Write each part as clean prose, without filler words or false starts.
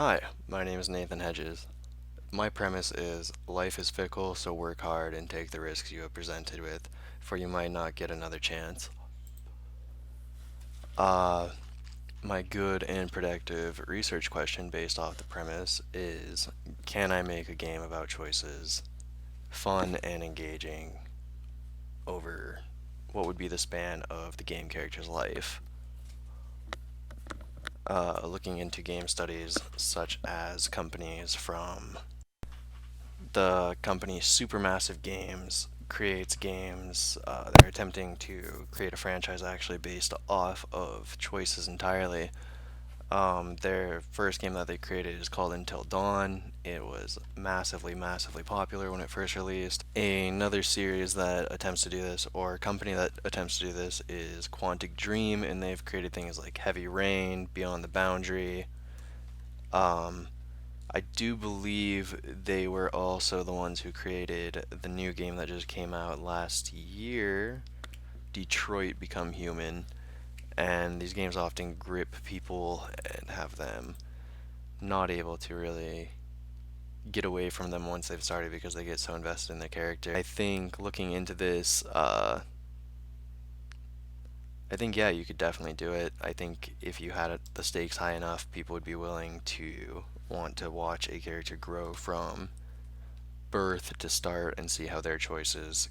Hi, my name is Nathan Hedges. My premise is life is fickle, so work hard and take the risks you are presented with, for you might not get another chance. Uh, my good and productive research question based off the premise is, can I make a game about choices fun and engaging over what would be the span of the game character's life? Looking into game studies such as companies from the company Supermassive Games creates games. They're attempting to create a franchise actually based off of choices entirely. Their first game that they created is called Until Dawn. It was massively, massively popular when it first released. Another series that attempts to do this, or a company that attempts to do this, is Quantic Dream, and they've created things like Heavy Rain, Beyond the Boundary. Um, I do believe they were also the ones who created the new game that just came out last year, Detroit Become Human. And these games often grip people and have them not able to really get away from them once they've started because they get so invested in their character. I think looking into this, I think, yeah, you could definitely do it. I think if you had the stakes high enough, people would be willing to want to watch a character grow from birth to start and see how their choices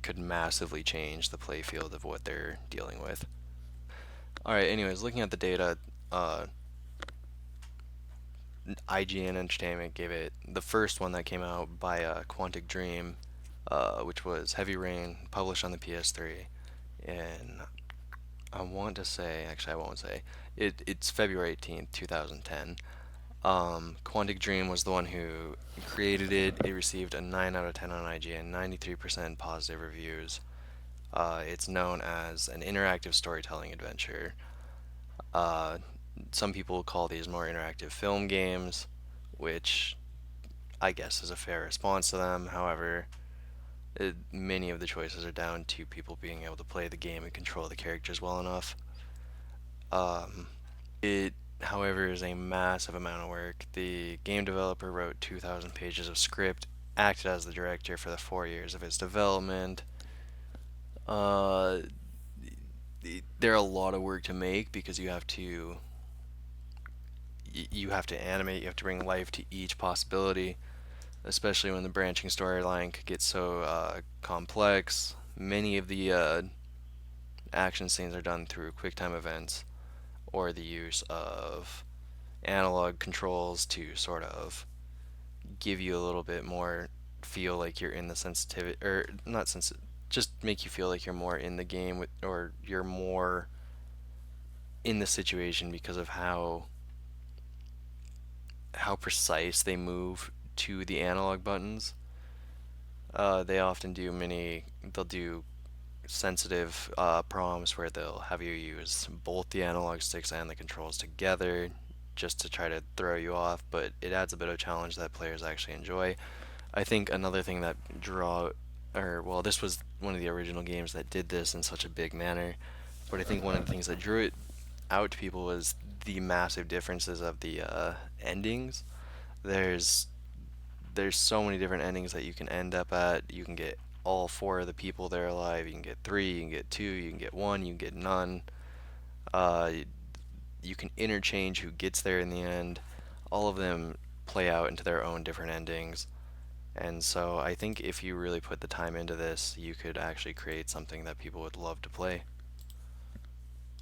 could massively change the playfield of what they're dealing with. Alright, anyways, looking at the data, uh, IGN Entertainment gave it the first one that came out by Quantic Dream, which was Heavy Rain, published on the PS3. And I want to say, actually, I won't say, it's February 18th, 2010. Quantic Dream was the one who created it. It received a 9 out of 10 on IGN, 93% positive reviews. It's known as an interactive storytelling adventure. Uh, some people call these more interactive film games, which I guess is a fair response to them. However, many of the choices are down to people being able to play the game and control the characters well enough. Um, it, however, is a massive amount of work. The game developer wrote 2,000 pages of script, acted as the director for the 4 years of its development. Uh, they're a lot of work to make because you have to animate, you have to bring life to each possibility, especially when the branching storyline could get so complex. Many of the action scenes are done through QuickTime events or the use of analog controls to sort of give you a little bit more feel like you're in the sensitivity, or not sensitive, just make you feel like you're more in the game or you're more in the situation because of how precise they move to the analog buttons. They often do they'll do sensitive prompts where they'll have you use both the analog sticks and the controls together just to try to throw you off, but it adds a bit of challenge that players actually enjoy. I think another thing that this was one of the original games that did this in such a big manner, but I think one of the things that drew it out to people was the massive differences of the endings. There's there's so many different endings that you can end up at. You can get all four of the people there alive. You can get three. You can get two. You can get one. You can get none. Uh, you can interchange who gets there in the end. All of them play out into their own different endings. And so I think if you really put the time into this, you could actually create something that people would love to play.